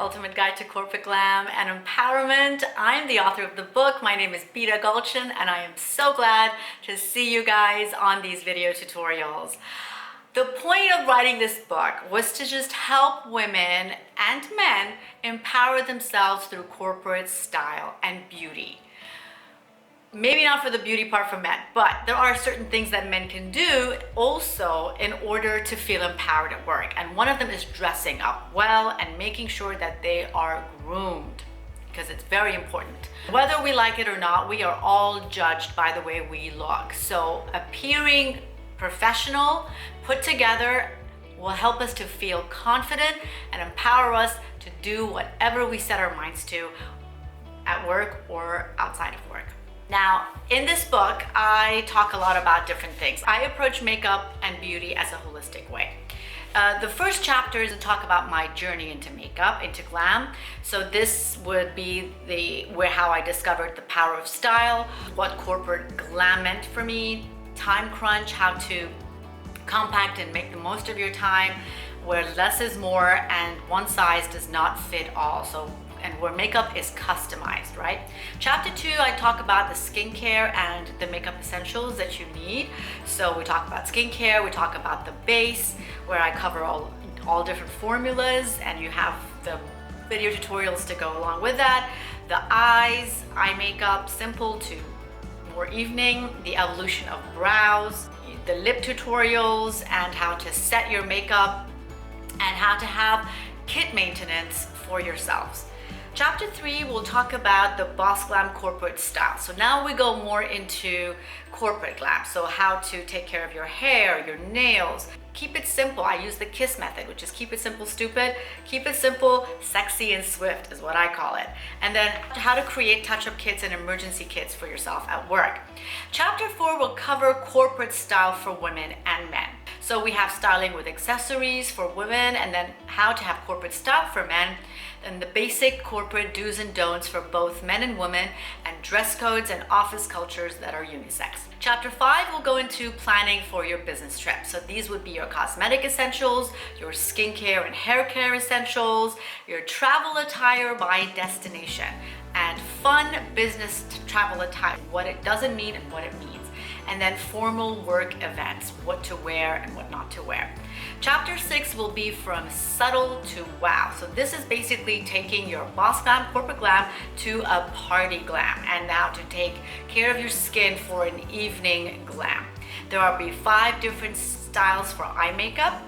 Ultimate Guide to Corporate Glam and Empowerment. I'm the author of the book. My name is Bita Gulchin, and I am so glad to see you guys on these video tutorials. The point of writing this book was to just help women and men empower themselves through corporate style and beauty. Maybe not for the beauty part for men, but there are certain things that men can do also in order to feel empowered at work. And one of them is dressing up well and making sure that they are groomed, because it's very important. Whether we like it or not, we are all judged by the way we look. So appearing professional, put together, will help us to feel confident and empower us to do whatever we set our minds to at work or outside of work. Now, in this book, I talk a lot about different things. I approach makeup and beauty as a holistic way. The first chapter is to talk about my journey into makeup, into glam. So this would be how I discovered the power of style, what corporate glam meant for me, time crunch, how to compact and make the most of your time, where less is more and one size does not fit all. And where makeup is customized, right? Chapter 2, I talk about the skincare and the makeup essentials that you need. So we talk about skincare, we talk about the base, where I cover all different formulas, and you have the video tutorials to go along with that. The eyes, eye makeup, simple to more evening, the evolution of brows, the lip tutorials, and how to set your makeup, and how to have kit maintenance for yourselves. Chapter 3 will talk about the Boss Glam corporate style. So now we go more into corporate glam. So how to take care of your hair, your nails. Keep it simple. I use the KISS method, which is keep it simple, stupid. Keep it simple, sexy, and swift is what I call it. And then how to create touch-up kits and emergency kits for yourself at work. Chapter 4 will cover corporate style for women and men. So we have styling with accessories for women, and then how to have corporate style for men, and the basic corporate do's and don'ts for both men and women, and dress codes and office cultures that are unisex. Chapter 5 will go into planning for your business trip. So these would be your cosmetic essentials, your skincare and hair care essentials, your travel attire by destination, and fun business travel attire, what it doesn't mean and what it means. And then formal work events, what to wear and what not to wear. Chapter 6 will be from subtle to wow. So this is basically taking your Boss Glam, corporate glam, to a party glam, and now to take care of your skin for an evening glam. There will be 5 different styles for eye makeup,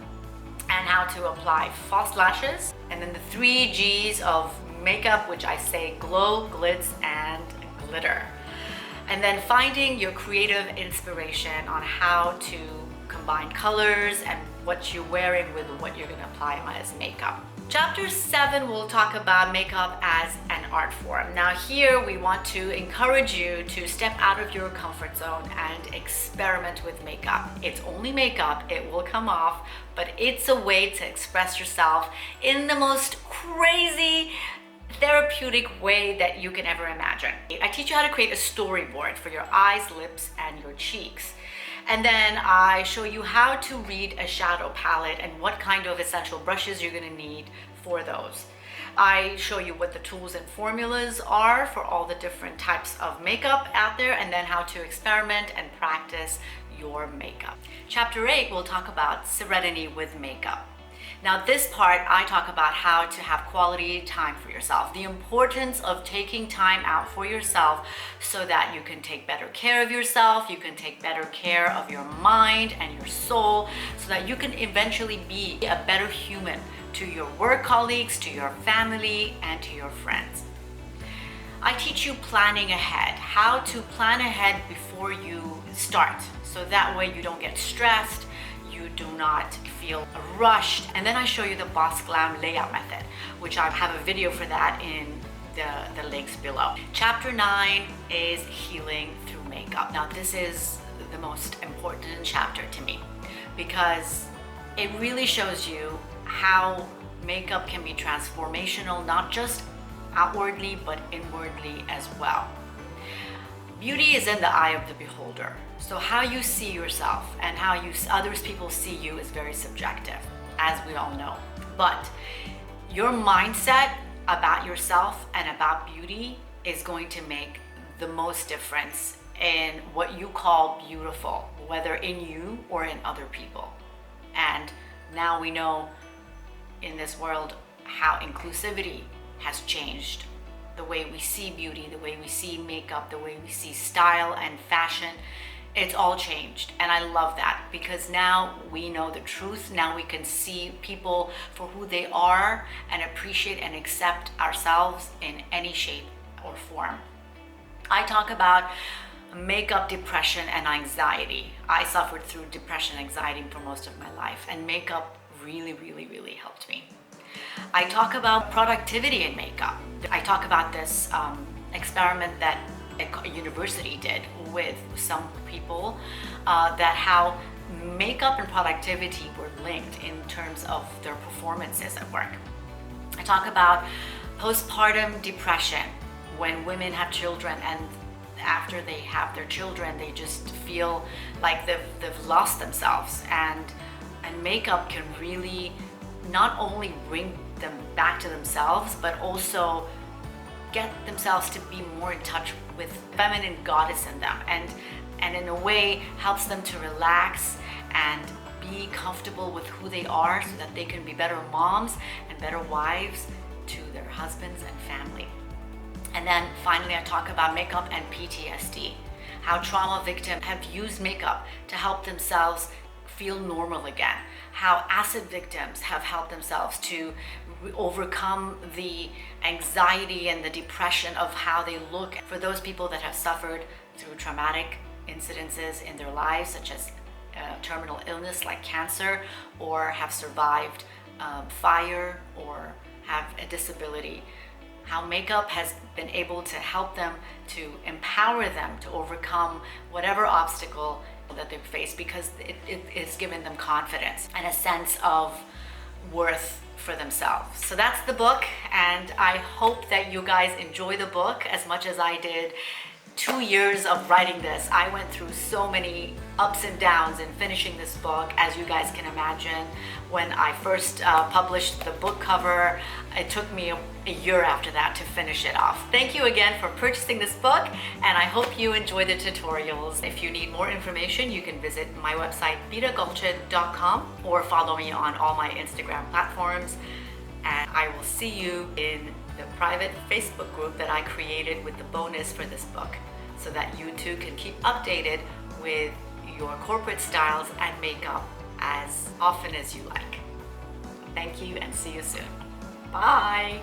and how to apply false lashes, and then the 3 G's of makeup, which I say glow, glitz, and glitter. And then finding your creative inspiration on how to combine colors and what you're wearing with what you're going to apply on as makeup. Chapter 7 will talk about makeup as an art form. Now here we want to encourage you to step out of your comfort zone and experiment with makeup. It's only makeup, it will come off, but it's a way to express yourself in the most crazy, therapeutic way that you can ever imagine. I teach you how to create a storyboard for your eyes, lips, and your cheeks. And then I show you how to read a shadow palette and what kind of essential brushes you're going to need for those. I show you what the tools and formulas are for all the different types of makeup out there, and then how to experiment and practice your makeup. Chapter 8 will talk about serenity with makeup. Now this part, I talk about how to have quality time for yourself, the importance of taking time out for yourself so that you can take better care of yourself, you can take better care of your mind and your soul, so that you can eventually be a better human to your work colleagues, to your family, and to your friends. I teach you planning ahead, how to plan ahead before you start, so that way you don't get stressed, you do not feel rushed. And then I show you the Boss Glam layout method, which I have a video for that in the links below. Chapter 9 is healing through makeup. Now this is the most important chapter to me, because it really shows you how makeup can be transformational, not just outwardly but inwardly as well. Beauty is in the eye of the beholder. So how you see yourself and how other people see you is very subjective, as we all know. But your mindset about yourself and about beauty is going to make the most difference in what you call beautiful, whether in you or in other people. And now we know in this world how inclusivity has changed the way we see beauty, the way we see makeup, the way we see style and fashion. It's all changed, and I love that, because now we know the truth. Now we can see people for who they are and appreciate and accept ourselves in any shape or form. I talk about makeup depression and anxiety. I suffered through depression and anxiety for most of my life, and makeup really helped me. I talk about productivity in makeup. I talk about this experiment that a university did with some people, that how makeup and productivity were linked in terms of their performances at work. I talk about postpartum depression, when women have children and after they have their children, they just feel like they've lost themselves, and makeup can really not only bring them back to themselves, but also get themselves to be more in touch with feminine goddess in them, and in a way helps them to relax and be comfortable with who they are, so that they can be better moms and better wives to their husbands and family. And then finally, I talk about makeup and PTSD, how trauma victims have used makeup to help themselves feel normal again, how acid victims have helped themselves to overcome the anxiety and the depression of how they look. For those people that have suffered through traumatic incidences in their lives, such as terminal illness like cancer, or have survived fire, or have a disability, how makeup has been able to help them, to empower them to overcome whatever obstacle that they've faced, because it has given them confidence and a sense of worth for themselves. So that's the book, and I hope that you guys enjoy the book as much as I did. 2 years of writing this, I went through so many ups and downs in finishing this book, as you guys can imagine. When I first published the book cover, it took me a year after that to finish it off. Thank you again for purchasing this book, and I hope you enjoy the tutorials. If you need more information, you can visit my website bitagulchin.com, or follow me on all my Instagram platforms, and I will see you in the private Facebook group that I created with the bonus for this book, so that you too can keep updated with your corporate styles and makeup as often as you like. Thank you, and see you soon. Bye.